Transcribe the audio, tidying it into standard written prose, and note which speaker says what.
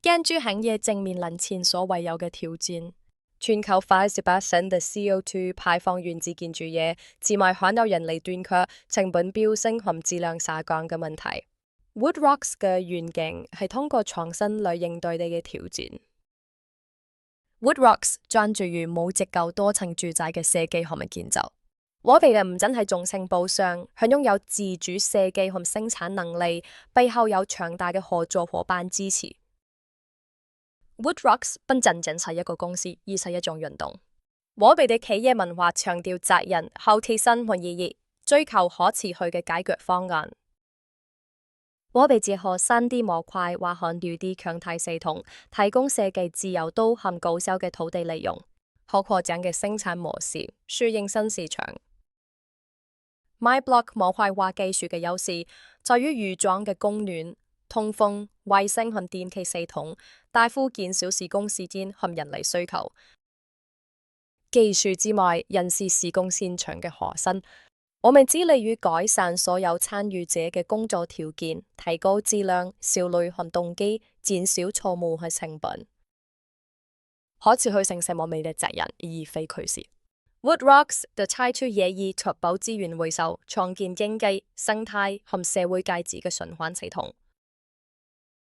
Speaker 1: 建築行業正面臨前所未有嘅挑戰。全球58%嘅 CO2 排放源自建築業，自賣可能人力短缺、成本飆升和質量下降嘅問題。Woodrocks 嘅願景係通過創新來應對呢嘅挑戰。Woodrocks 專注於冇結構多層住宅嘅設計和建造。我哋嘅唔僅係中性部商，係擁有自主設計和生產能力，背後有強大嘅合作夥伴支持。Woodrocks 不僅僅係一個公司，而係一種運動。我哋嘅企業文化強調責任、好奇心和意義，追求可持續嘅解決方案。我哋結合 3D 模塊或 3D 強體系統，提供設計自由度和高效嘅土地利用，可擴展嘅生產模式，適應新市場。MyBlock 模塊化技術嘅優勢在於預裝嘅供暖、通風、衛生和電氣系統，大幅減少施工時間和人力需求。技術之外，人是施工現場嘅核心。我們致力於改善所有參與者嘅工作條件，提高質量、效率和動機，減少錯誤和成本。可持續性係我們嘅責任，而非趨勢。Woodrocks 就採取業意確保資源回收、創建經濟、生態和社會價值嘅循環系統。